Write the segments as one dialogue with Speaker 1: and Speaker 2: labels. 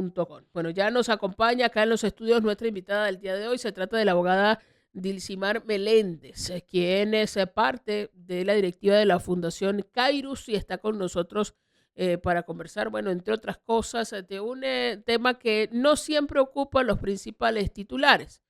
Speaker 1: gmail.com. Bueno, ya nos acompaña acá en los estudios nuestra invitada del día de hoy. Se trata de la abogada Dilcimar Meléndez, quien es parte de la directiva de la Fundación Kairos y está con nosotros para conversar, bueno, entre otras cosas, de un tema que no siempre ocupa los principales titulares,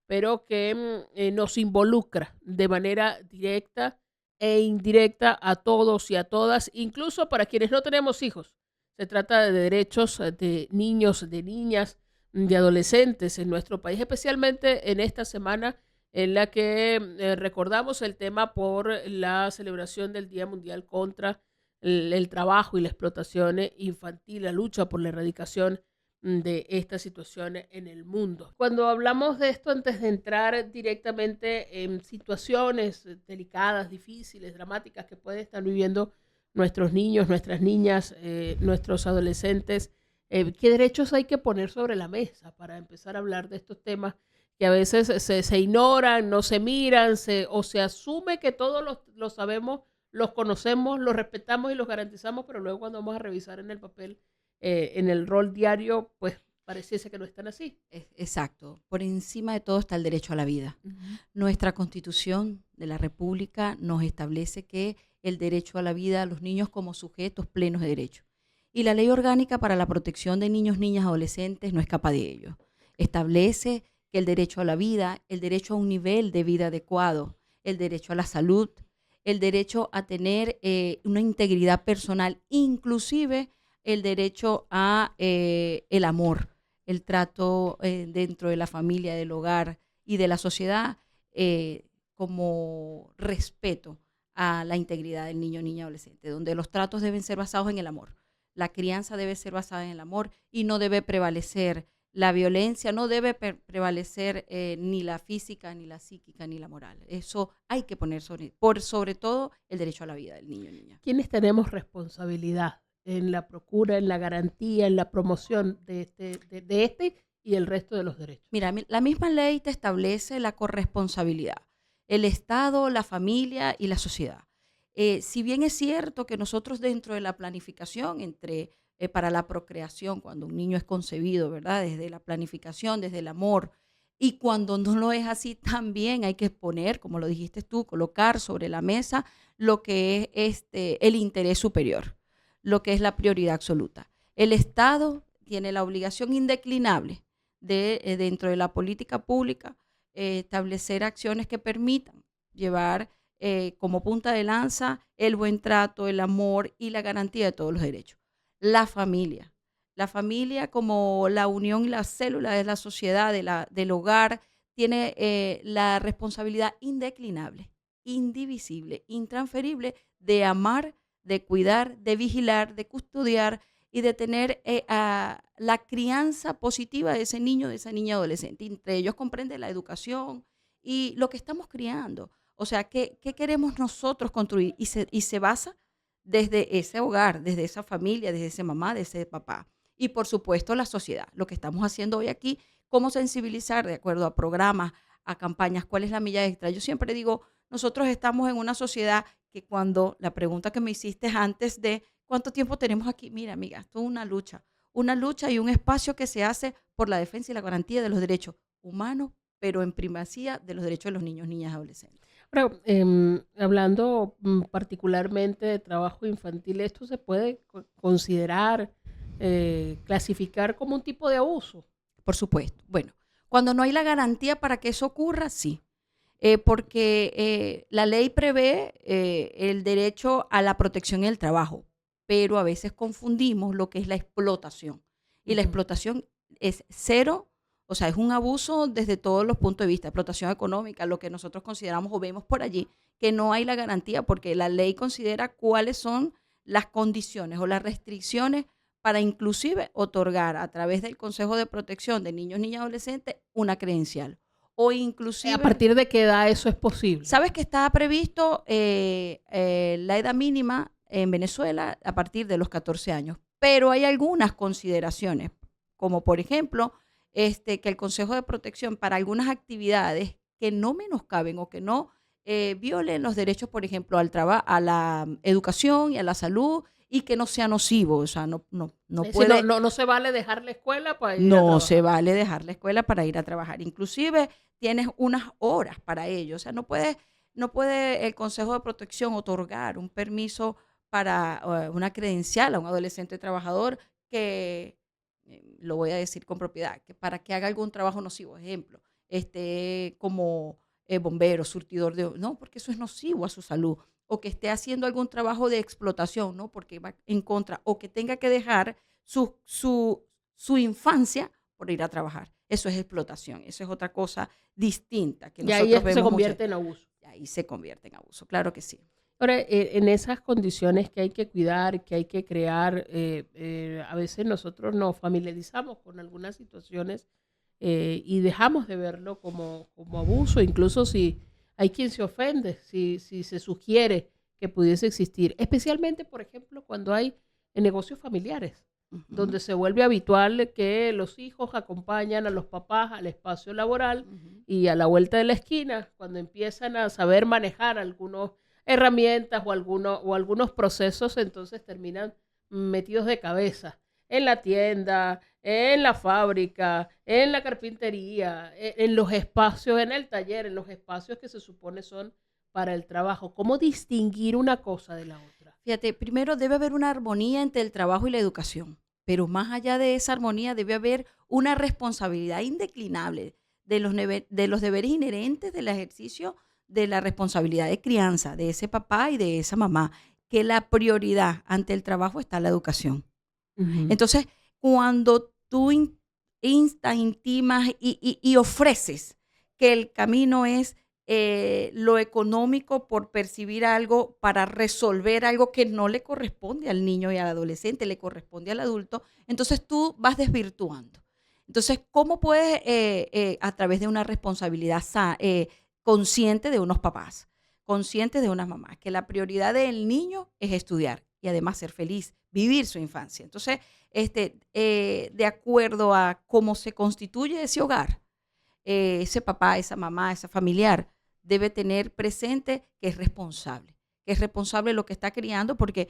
Speaker 1: pero que nos involucra de manera directa e indirecta a todos y a todas, incluso para quienes no tenemos hijos. Se trata de derechos de niños, de niñas, de adolescentes en nuestro país, especialmente en esta semana en la que recordamos el tema por la celebración del Día Mundial contra el trabajo y la explotación infantil, la lucha por la erradicación de esta situación en el mundo. Cuando hablamos de esto, antes de entrar directamente en situaciones delicadas, difíciles, dramáticas que pueden estar viviendo nuestros niños, nuestras niñas, nuestros adolescentes, ¿qué derechos hay que poner sobre la mesa para empezar a hablar de estos temas que a veces se ignoran, no se miran, o se asume que todos los sabemos, los conocemos, los respetamos y los garantizamos, pero luego cuando vamos a revisar en el papel, en el rol diario, pues pareciese que no están así.
Speaker 2: Exacto. Por encima de todo está el derecho a la vida.
Speaker 1: Uh-huh.
Speaker 2: Nuestra Constitución de la República nos establece que el derecho a la vida a los niños como sujetos plenos de derecho. Y la Ley Orgánica para la Protección de Niños, Niñas y Adolescentes no escapa de ello. Establece que el derecho a la vida, el derecho a un nivel de vida adecuado, el derecho a la salud, el derecho a tener una integridad personal, inclusive el derecho a el amor, el trato dentro de la familia, del hogar y de la sociedad como respeto a la integridad del niño, niña, adolescente, donde los tratos deben ser basados en el amor. La crianza debe ser basada en el amor y no debe prevalecer la violencia, no debe prevalecer ni la física, ni la psíquica, ni la moral. Eso hay que poner sobre todo el derecho a la vida del niño y niña.
Speaker 1: ¿Quiénes tenemos responsabilidad en la procura, en la garantía, en la promoción de este y el resto de los derechos?
Speaker 2: Mira, la misma ley te establece la corresponsabilidad, el Estado, la familia y la sociedad. Si bien es cierto que nosotros dentro de la planificación para la procreación, cuando un niño es concebido, ¿verdad? Desde la planificación, desde el amor, y cuando no lo es así, también hay que poner, como lo dijiste tú, colocar sobre la mesa lo que es el interés superior, lo que es la prioridad absoluta. El Estado tiene la obligación indeclinable de, dentro de la política pública, establecer acciones que permitan llevar como punta de lanza el buen trato, el amor y la garantía de todos los derechos. La familia como la unión y la célula de la sociedad, del hogar, tiene la responsabilidad indeclinable, indivisible, intransferible de amar, de cuidar, de vigilar, de custodiar y de tener la crianza positiva de ese niño, de esa niña adolescente. Entre ellos comprende la educación y lo que estamos criando. O sea, ¿qué queremos nosotros construir? Y se basa desde ese hogar, desde esa familia, desde esa mamá, desde ese papá. Y por supuesto la sociedad. Lo que estamos haciendo hoy aquí, cómo sensibilizar de acuerdo a programas, a campañas, cuál es la milla extra. Yo siempre digo, nosotros estamos en una sociedad que cuando la pregunta que me hiciste antes de cuánto tiempo tenemos aquí, mira amiga, esto es una lucha y un espacio que se hace por la defensa y la garantía de los derechos humanos, pero en primacía de los derechos de los niños, niñas y adolescentes.
Speaker 1: Ahora, hablando particularmente de trabajo infantil, ¿esto se puede considerar, clasificar como un tipo de abuso?
Speaker 2: Por supuesto. Bueno, cuando no hay la garantía para que eso ocurra, sí. Porque la ley prevé el derecho a la protección en el trabajo, pero a veces confundimos lo que es la explotación. Y la explotación es cero, o sea, es un abuso desde todos los puntos de vista, explotación económica, lo que nosotros consideramos o vemos por allí, que no hay la garantía porque la ley considera cuáles son las condiciones o las restricciones para inclusive otorgar a través del Consejo de Protección de Niños, Niñas y Adolescentes una credencial. O inclusive,
Speaker 1: ¿A partir de qué edad eso es posible?
Speaker 2: ¿sabes que está previsto la edad mínima en Venezuela a partir de los 14 años? Pero hay algunas consideraciones, como por ejemplo, que el Consejo de Protección para algunas actividades que no menoscaben o que no violen los derechos, por ejemplo, a la educación y a la salud y que no sea nocivo. O sea, no
Speaker 1: Es decir,
Speaker 2: puede,
Speaker 1: no se vale dejar la escuela para ir a
Speaker 2: no se
Speaker 1: trabajar.
Speaker 2: vale dejar la escuela para ir a trabajar. Inclusive tienes unas horas para ello. O sea, no puede el Consejo de Protección otorgar un permiso para una credencial a un adolescente trabajador que, lo voy a decir con propiedad, que para que haga algún trabajo nocivo, ejemplo, como bombero, surtidor de... No, porque eso es nocivo a su salud. O que esté haciendo algún trabajo de explotación, ¿no? Porque va en contra. O que tenga que dejar su infancia por ir a trabajar. Eso es explotación, eso es otra cosa distinta que
Speaker 1: Y ahí
Speaker 2: nosotros
Speaker 1: esto se
Speaker 2: vemos mucho.
Speaker 1: convierte en abuso.
Speaker 2: Y ahí se convierte en abuso, claro que sí.
Speaker 1: Ahora, en esas condiciones que hay que cuidar, que hay que crear, a veces nosotros nos familiarizamos con algunas situaciones y dejamos de verlo como abuso, incluso si hay quien se ofende, si se sugiere que pudiese existir, especialmente, por ejemplo, cuando hay negocios familiares,
Speaker 2: Ujú,
Speaker 1: donde se vuelve habitual que los hijos acompañan a los papás al espacio laboral
Speaker 2: ujú.
Speaker 1: y a la vuelta de la esquina, cuando empiezan a saber manejar algunos herramientas o algunos procesos, entonces terminan metidos de cabeza en la tienda, en la fábrica, en la carpintería, en los espacios, en el taller, en los espacios que se supone son para el trabajo. ¿Cómo distinguir una cosa de la otra?
Speaker 2: Fíjate, primero debe haber una armonía entre el trabajo y la educación, pero más allá de esa armonía debe haber una responsabilidad indeclinable de los deberes inherentes del ejercicio de la responsabilidad de crianza de ese papá y de esa mamá, que la prioridad ante el trabajo está la educación.
Speaker 1: Ujú.
Speaker 2: Entonces, cuando tú instas, intimas y ofreces que el camino es lo económico por percibir algo para resolver algo que no le corresponde al niño y al adolescente, le corresponde al adulto, entonces tú vas desvirtuando. Entonces, ¿cómo puedes, a través de una responsabilidad consciente de unos papás, consciente de unas mamás, que la prioridad del niño es estudiar y además ser feliz, vivir su infancia? Entonces, de acuerdo a cómo se constituye ese hogar, ese papá, esa mamá, esa familiar, debe tener presente que es responsable de lo que está criando, porque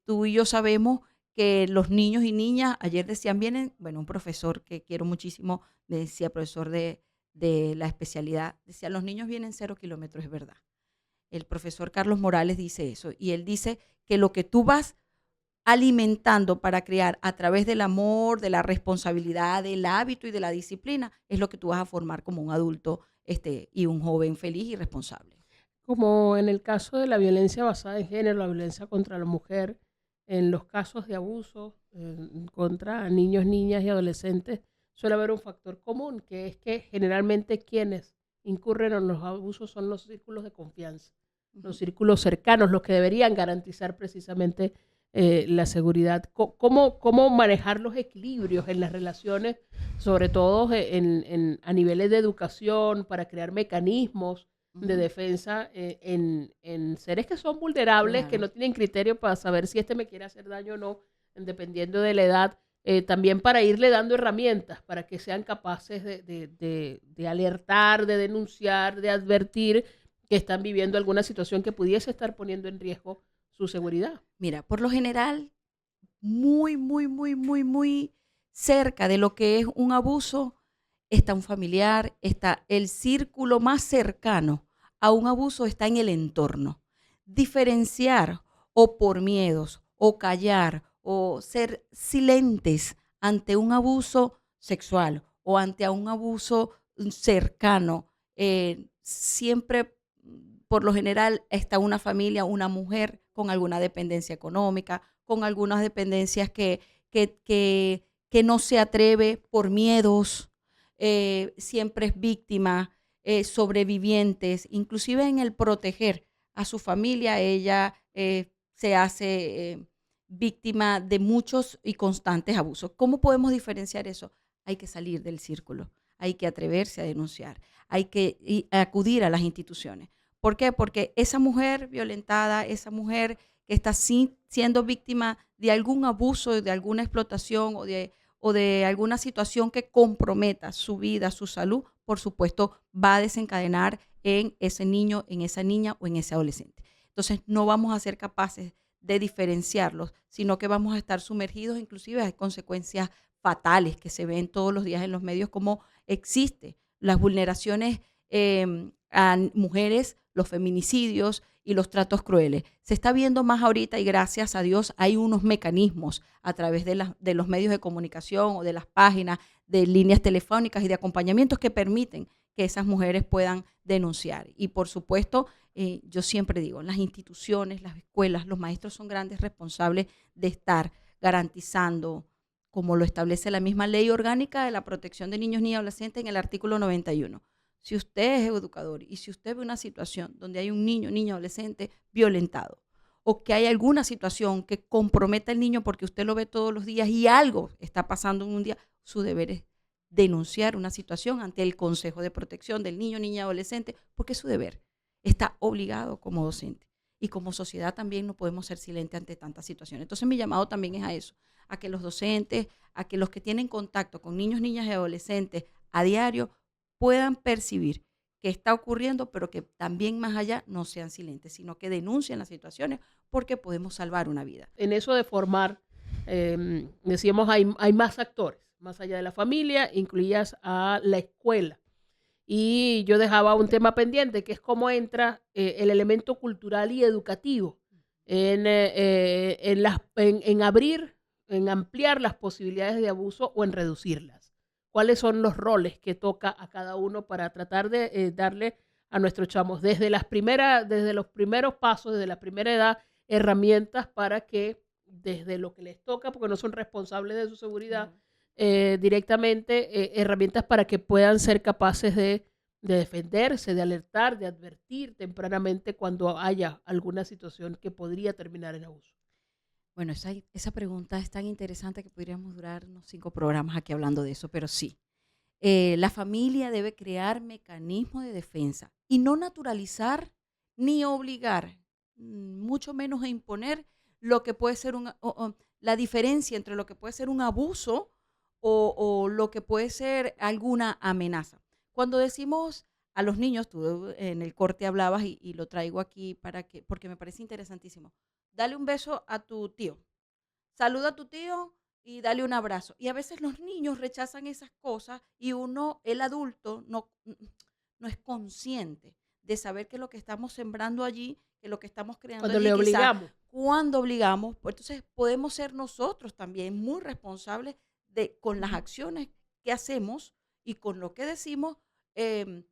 Speaker 2: tú y yo sabemos que los niños y niñas, ayer decían, vienen, bueno, un profesor que quiero muchísimo, me decía, profesor de la especialidad, decía, los niños vienen 0 kilómetros, es verdad. El profesor Carlos Morales dice eso, y él dice que lo que tú vas alimentando para crear a través del amor, de la responsabilidad, del hábito y de la disciplina, es lo que tú vas a formar como un adulto y un joven feliz y responsable.
Speaker 1: Como en el caso de la violencia basada en género, la violencia contra la mujer, en los casos de abuso contra niños, niñas y adolescentes, suele haber un factor común, que es que generalmente quienes incurren en los abusos son los círculos de confianza,
Speaker 2: Ujú.
Speaker 1: los círculos cercanos, los que deberían garantizar precisamente la seguridad. ¿Cómo manejar los equilibrios en las relaciones, sobre todo a niveles de educación, para crear mecanismos de
Speaker 2: Ujú.
Speaker 1: defensa en seres que son vulnerables, que
Speaker 2: Claro.
Speaker 1: no tienen criterio para saber si este me quiere hacer daño o no, dependiendo de la edad, también para irle dando herramientas para que sean capaces de alertar, de denunciar, de advertir que están viviendo alguna situación que pudiese estar poniendo en riesgo su seguridad?
Speaker 2: Mira, por lo general, muy, muy, muy, muy, muy cerca de lo que es un abuso, está un familiar, está el círculo más cercano a un abuso, está en el entorno. Diferenciar o por miedos o callar o ser silentes ante un abuso sexual o ante un abuso cercano, siempre, por lo general, está una familia, una mujer con alguna dependencia económica, con algunas dependencias que no se atreve por miedos, siempre es víctima, sobrevivientes, inclusive en el proteger a su familia, ella se hace víctima de muchos y constantes abusos. ¿Cómo podemos diferenciar eso? Hay que salir del círculo, hay que atreverse a denunciar, hay que acudir a las instituciones. ¿Por qué? Porque esa mujer violentada, esa mujer que está siendo víctima de algún abuso, de alguna explotación o de alguna situación que comprometa su vida, su salud, por supuesto, va a desencadenar en ese niño, en esa niña o en ese adolescente. Entonces, no vamos a ser capaces de diferenciarlos, sino que vamos a estar sumergidos, inclusive hay consecuencias fatales que se ven todos los días en los medios, como existe las vulneraciones a mujeres, los feminicidios y los tratos crueles. Se está viendo más ahorita y gracias a Dios hay unos mecanismos a través de los medios de comunicación o de las páginas, de líneas telefónicas y de acompañamientos que permiten que esas mujeres puedan denunciar. Y por supuesto, yo siempre digo, las instituciones, las escuelas, los maestros son grandes responsables de estar garantizando, como lo establece la misma ley orgánica de la protección de niños, niñas y adolescentes en el artículo 91. Si usted es educador y si usted ve una situación donde hay un niño, niña, adolescente violentado, o que hay alguna situación que comprometa al niño porque usted lo ve todos los días y algo está pasando en un día, su deber es denunciar una situación ante el Consejo de Protección del Niño, Niña y Adolescente, porque es su deber. Está obligado como docente. Y como sociedad también no podemos ser silentes ante tantas situaciones. Entonces mi llamado también es a eso, a que los docentes, a que los que tienen contacto con niños, niñas y adolescentes a diario puedan percibir qué está ocurriendo, pero que también más allá no sean silentes, sino que denuncien las situaciones porque podemos salvar una vida.
Speaker 1: En eso de formar, decíamos, hay más actores, más allá de la familia, incluidas a la escuela. Y yo dejaba un tema pendiente, que es cómo entra el elemento cultural y educativo en abrir, en ampliar las posibilidades de abuso o en reducirlas. ¿Cuáles son los roles que toca a cada uno para tratar de darle a nuestros chamos desde desde los primeros pasos, desde la primera edad, herramientas para que desde lo que les toca, porque no son responsables de su seguridad, directamente, herramientas para que puedan ser capaces de defenderse, de alertar, de advertir tempranamente cuando haya alguna situación que podría terminar en abuso?
Speaker 2: Bueno, esa pregunta es tan interesante que podríamos durar unos 5 programas aquí hablando de eso, pero sí. La familia debe crear mecanismos de defensa y no naturalizar ni obligar, mucho menos imponer lo que puede ser la diferencia entre lo que puede ser un abuso o lo que puede ser alguna amenaza. Cuando decimos a los niños, tú en el corte hablabas y lo traigo aquí porque me parece interesantísimo. Dale un beso a tu tío, saluda a tu tío y dale un abrazo. Y a veces los niños rechazan esas cosas y el adulto, no es consciente de saber que lo que estamos sembrando allí, que lo que estamos creando
Speaker 1: Cuando
Speaker 2: allí,
Speaker 1: le
Speaker 2: quizás
Speaker 1: obligamos.
Speaker 2: cuando obligamos, pues entonces podemos ser nosotros también muy responsables con las
Speaker 1: Ujú.
Speaker 2: acciones que hacemos y con lo que decimos. em,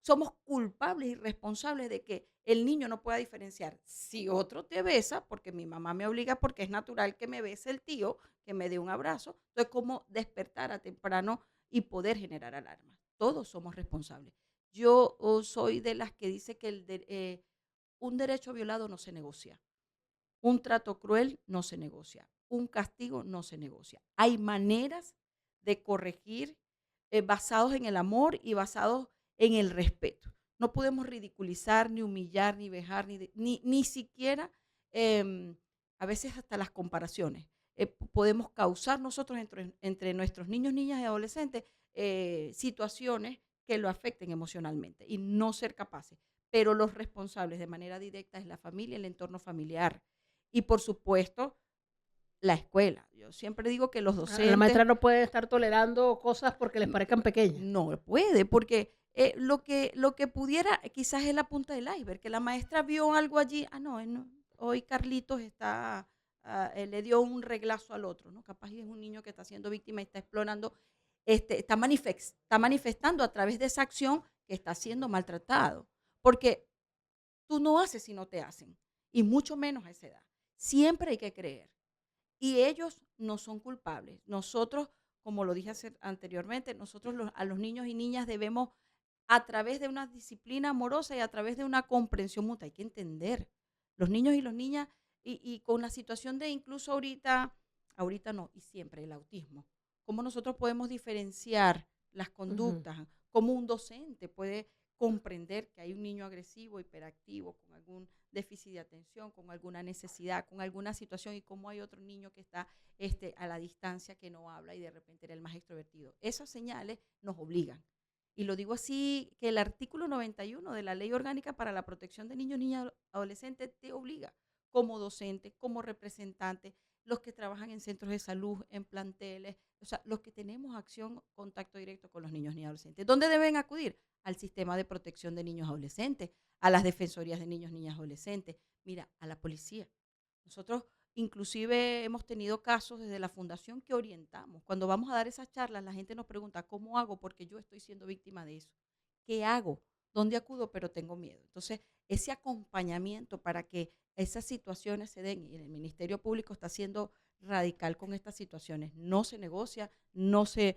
Speaker 2: Somos culpables y responsables de que el niño no pueda diferenciar si otro te besa, porque mi mamá me obliga, porque es natural que me bese el tío, que me dé un abrazo. Entonces, ¿cómo despertar a temprano y poder generar alarma? Todos somos responsables. Yo soy de las que dice que un derecho violado no se negocia, un trato cruel no se negocia, un castigo no se negocia. Hay maneras de corregir basados en el amor y basados en el respeto. No podemos ridiculizar, ni humillar, ni vejar, ni siquiera, em, a veces hasta las comparaciones. Podemos causar nosotros entre nuestros niños, niñas y adolescentes situaciones que lo afecten emocionalmente y no ser capaces. Pero los responsables de manera directa es la familia, el entorno familiar y, por supuesto, la escuela. Yo siempre digo que los
Speaker 1: La
Speaker 2: docentes
Speaker 1: maestra no puede estar tolerando cosas porque les
Speaker 2: N-
Speaker 1: parezcan pequeñas.
Speaker 2: no puede, porque lo que pudiera quizás es la punta del iceberg, que la maestra vio algo allí, no, hoy Carlitos le dio un reglazo al otro, ¿no? Capaz es un niño que está siendo víctima y está explorando, está manifestando a través de esa acción que está siendo maltratado, porque tú no haces si no te hacen, y mucho menos a esa edad. Siempre hay que creer. Y ellos no son culpables. Nosotros, como lo dije anteriormente, nosotros a los niños y niñas debemos, a través de una disciplina amorosa y a través de una comprensión mutua, hay que entender. Los niños y las niñas, y con la situación de incluso ahorita no, y siempre el autismo, cómo nosotros podemos diferenciar las
Speaker 1: Ujú.
Speaker 2: conductas, cómo un docente puede comprender que hay un niño agresivo, hiperactivo, con algún déficit de atención, con alguna necesidad, con alguna situación, y cómo hay otro niño que está a la distancia, que no habla y de repente era el más extrovertido. Esas señales nos obligan. Y lo digo así, que el artículo 91 de la Ley Orgánica para la Protección de Niños, Niñas y Adolescentes te obliga como docentes, como representantes, los que trabajan en centros de salud, en planteles, o sea, los que tenemos acción, contacto directo con los niños y adolescentes. ¿Dónde deben acudir? Al sistema de protección de niños y adolescentes, a las defensorías de niños, niñas y adolescentes, mira, a la policía. Nosotros inclusive hemos tenido casos desde la fundación que orientamos. Cuando vamos a dar esas charlas, la gente nos pregunta, ¿cómo hago? Porque yo estoy siendo víctima de eso. ¿Qué hago? ¿Dónde acudo? Pero tengo miedo. Entonces, ese acompañamiento para que esas situaciones se den, y el Ministerio Público está siendo radical con estas situaciones, no se negocia, se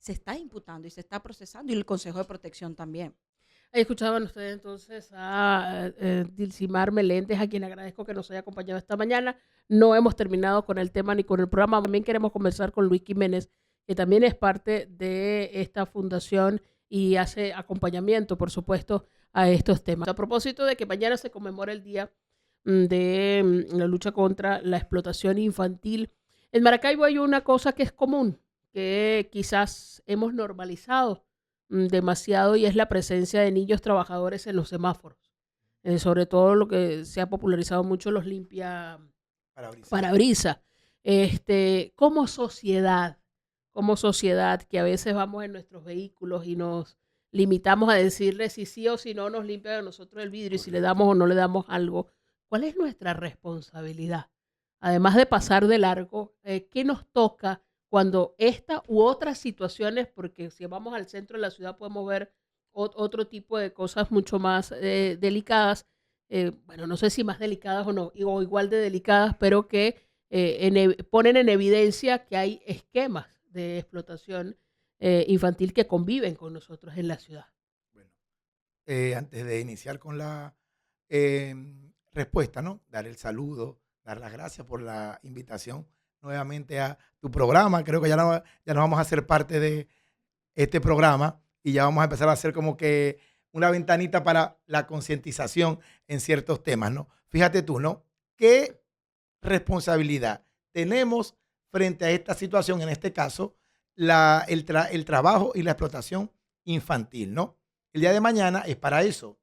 Speaker 2: está imputando y se está procesando, y el Consejo de Protección también.
Speaker 1: Ahí escuchaban ustedes entonces a Dilcimar Meléndez, a quien agradezco que nos haya acompañado esta mañana. No hemos terminado con el tema ni con el programa. También queremos conversar con Luis Jiménez, que también es parte de esta fundación y hace acompañamiento, por supuesto, a estos temas. A propósito de que mañana se conmemora el Día de la lucha contra la explotación infantil, en Maracaibo hay una cosa que es común, que quizás hemos normalizado demasiado, y es la presencia de niños trabajadores en los semáforos. Sobre todo lo que se ha popularizado mucho, los limpia parabrisas. Como sociedad, que a veces vamos en nuestros vehículos y nos limitamos a decirle si sí o si no nos limpian a nosotros el vidrio, y si le damos o no le damos algo. ¿Cuál es nuestra responsabilidad? Además de pasar de largo, ¿qué nos toca cuando esta u otras situaciones? Porque si vamos al centro de la ciudad podemos ver otro tipo de cosas mucho más delicadas, bueno, no sé si más delicadas o no, o igual de delicadas, pero que ponen en evidencia que hay esquemas de explotación infantil que conviven con nosotros en la ciudad.
Speaker 3: Bueno, antes de iniciar con la respuesta, ¿no? Dar el saludo, dar las gracias por la invitación nuevamente a tu programa. Creo que ya no vamos a ser parte de este programa y ya vamos a empezar a hacer como que una ventanita para la concientización en ciertos temas, ¿no? Fíjate tú, ¿no? ¿Qué responsabilidad tenemos frente a esta situación? En este caso, el trabajo y la explotación infantil, ¿no? El día de mañana es para eso.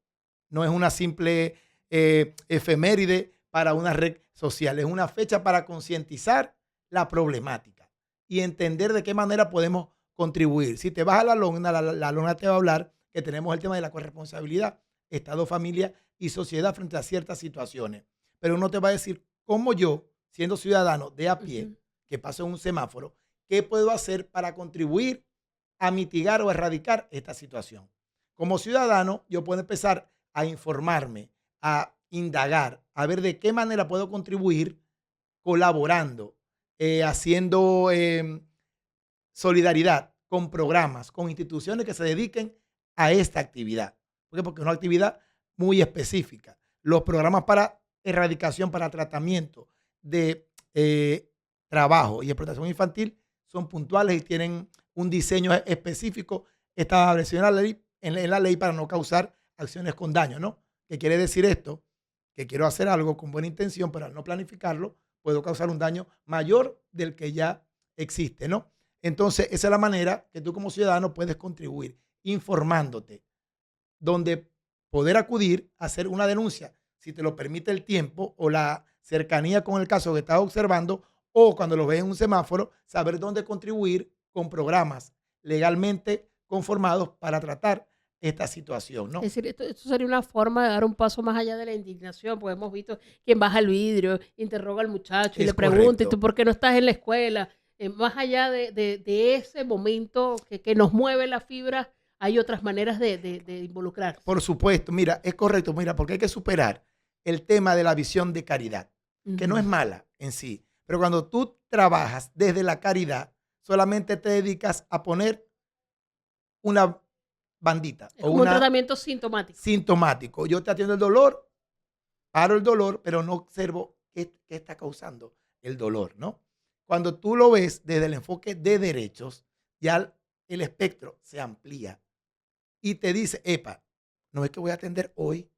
Speaker 3: No es una simple efeméride para una red social. Es una fecha para concientizar la problemática y entender de qué manera podemos contribuir. Si te vas a la lona, la lona te va a hablar que tenemos el tema de la corresponsabilidad, Estado, familia y sociedad frente a ciertas situaciones. Pero uno te va a decir cómo yo, siendo ciudadano de a pie, que paso en un semáforo, ¿qué puedo hacer para contribuir a mitigar o erradicar esta situación? Como ciudadano, yo puedo empezar a informarme, a indagar, a ver de qué manera puedo contribuir colaborando, haciendo solidaridad con programas, con instituciones que se dediquen a esta actividad. ¿Por qué? Porque es una actividad muy específica. Los programas para erradicación, para tratamiento de trabajo y explotación infantil son puntuales y tienen un diseño específico establecido en la ley para no causar acciones con daño, ¿no? ¿Qué quiere decir esto? Que quiero hacer algo con buena intención, pero al no planificarlo, puedo causar un daño mayor del que ya existe, ¿no? Entonces, esa es la manera que tú como ciudadano puedes contribuir, informándote, donde poder acudir a hacer una denuncia, si te lo permite el tiempo o la cercanía con el caso que estás observando, o cuando lo ves en un semáforo, saber dónde contribuir con programas legalmente conformados para tratar esta situación, ¿no?
Speaker 1: Es decir, esto sería una forma de dar un paso más allá de la indignación, porque hemos visto quien baja el vidrio, interroga al muchacho y le pregunta, ¿y tú por qué no estás en la escuela? Más allá de ese momento que nos mueve la fibra, hay otras maneras de involucrar.
Speaker 3: Por supuesto, mira, es correcto, mira, porque hay que superar el tema de la visión de caridad, que no es mala en sí, pero cuando tú trabajas desde la caridad, solamente te dedicas a poner una bandita.
Speaker 1: Es como un tratamiento sintomático.
Speaker 3: Sintomático. Yo te atiendo el dolor, paro el dolor, pero no observo qué está causando el dolor, ¿no? Cuando tú lo ves desde el enfoque de derechos, ya el espectro se amplía y te dice, epa, no es que voy a atender hoy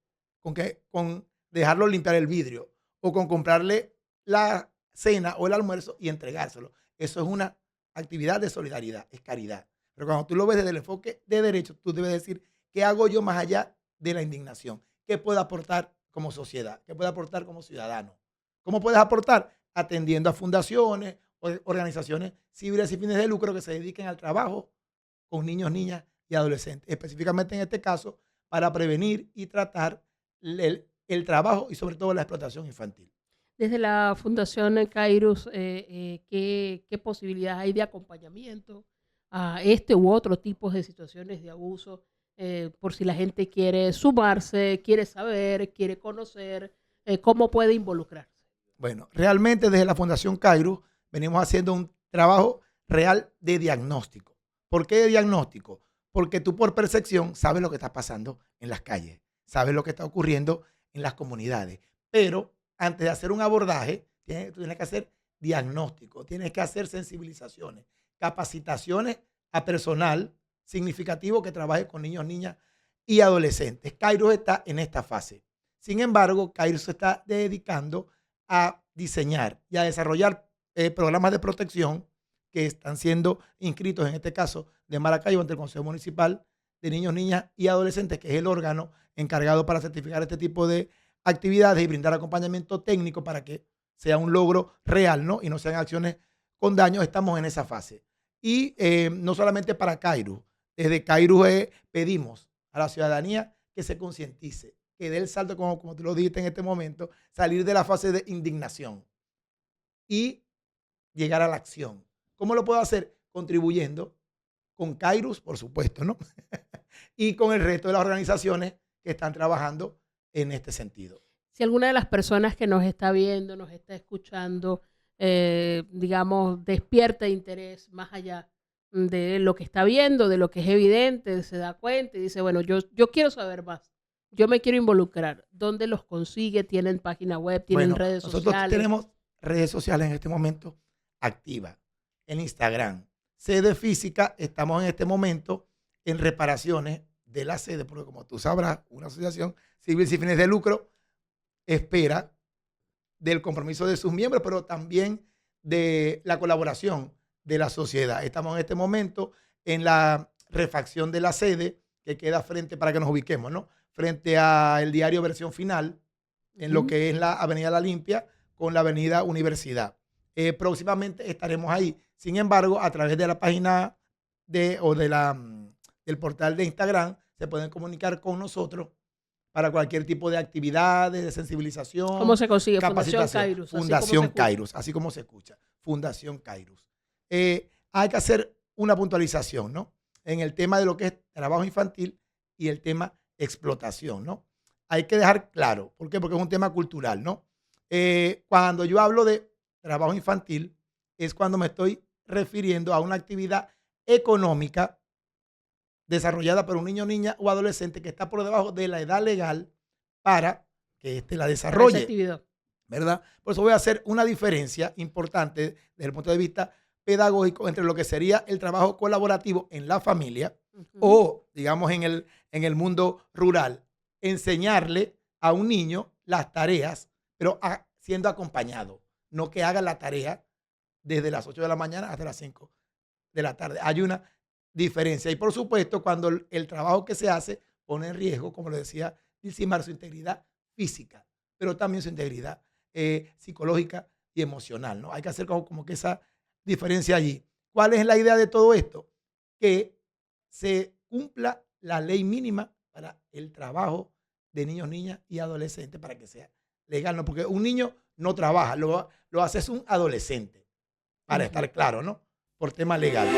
Speaker 3: con dejarlo limpiar el vidrio o con comprarle la cena o el almuerzo y entregárselo. Eso es una actividad de solidaridad, es caridad. Pero cuando tú lo ves desde el enfoque de derechos, tú debes decir, ¿qué hago yo más allá de la indignación? ¿Qué puedo aportar como sociedad? ¿Qué puede aportar como ciudadano? ¿Cómo puedes aportar? Atendiendo a fundaciones, organizaciones civiles y fines de lucro que se dediquen al trabajo con niños, niñas y adolescentes, específicamente en este caso, para prevenir y tratar el trabajo y sobre todo la explotación infantil.
Speaker 1: Desde la Fundación Kairos, ¿qué posibilidades hay de acompañamiento a este u otro tipo de situaciones de abuso? Por si la gente quiere sumarse, quiere saber, quiere conocer, ¿cómo puede involucrarse?
Speaker 3: Bueno, realmente desde la Fundación Kairos venimos haciendo un trabajo real de diagnóstico. ¿Por qué de diagnóstico? Porque tú por percepción sabes lo que está pasando en las calles, sabes lo que está ocurriendo en las comunidades, pero antes de hacer un abordaje, tú tienes que hacer diagnóstico, tienes que hacer sensibilizaciones, capacitaciones a personal significativo que trabaje con niños, niñas y adolescentes. Kairos está en esta fase. Sin embargo, Kairos se está dedicando a diseñar y a desarrollar programas de protección que están siendo inscritos, en este caso de Maracaibo, ante el Consejo Municipal de Niños, Niñas y Adolescentes, que es el órgano encargado para certificar este tipo de actividades y brindar acompañamiento técnico para que sea un logro real, ¿no? Y no sean acciones con daño. Estamos en esa fase. Y no solamente para Kairos, desde Kairos pedimos a la ciudadanía que se concientice, que dé el salto, como tú lo dijiste en este momento, salir de la fase de indignación y llegar a la acción. ¿Cómo lo puedo hacer? Contribuyendo con Kairos, por supuesto, ¿no? Y con el resto de las organizaciones que están trabajando en este sentido.
Speaker 1: Si alguna de las personas que nos está viendo, nos está escuchando, digamos, despierta interés más allá de lo que está viendo, de lo que es evidente, se da cuenta y dice, bueno, yo quiero saber más, yo me quiero involucrar. ¿Dónde los consigue? ¿Tienen página web? ¿Tienen redes
Speaker 3: nosotros
Speaker 1: sociales?
Speaker 3: Tenemos redes sociales en este momento activas. En Instagram, sede física, estamos en este momento en reparaciones de la sede, porque como tú sabrás, una asociación civil sin fines de lucro espera del compromiso de sus miembros, pero también de la colaboración de la sociedad. Estamos en este momento en la refacción de la sede que queda frente, para que nos ubiquemos, ¿no? Frente al diario Versión Final, en lo que es la Avenida La Limpia con la Avenida Universidad. Próximamente estaremos ahí. Sin embargo, a través de la página del portal de Instagram se pueden comunicar con nosotros para cualquier tipo de actividades, de sensibilización.
Speaker 1: ¿Cómo se consigue?
Speaker 3: Fundación
Speaker 1: Kairos.
Speaker 3: Fundación Kairos, así como se escucha. Fundación Kairos. Hay que hacer una puntualización, ¿no? En el tema de lo que es trabajo infantil y el tema explotación, ¿no? Hay que dejar claro. ¿Por qué? Porque es un tema cultural, ¿no? Cuando yo hablo de trabajo infantil, es cuando me estoy refiriendo a una actividad económica desarrollada por un niño, niña o adolescente que está por debajo de la edad legal para que éste la desarrolle, ¿verdad? Por eso voy a hacer una diferencia importante desde el punto de vista pedagógico entre lo que sería el trabajo colaborativo en la familia o, digamos, en el mundo rural, enseñarle a un niño las tareas, pero siendo acompañado, no que haga la tarea desde las 8 de la mañana hasta las 5 de la tarde. Hay una diferencia. Y por supuesto, cuando el trabajo que se hace pone en riesgo, como lo decía Dilcimar, su integridad física, pero también su integridad psicológica y emocional, ¿no? Hay que hacer como que esa diferencia allí. ¿Cuál es la idea de todo esto? Que se cumpla la ley mínima para el trabajo de niños, niñas y adolescentes para que sea legal, ¿no? Porque un niño no trabaja, lo hace un adolescente, para estar claro, ¿no? Por tema legal.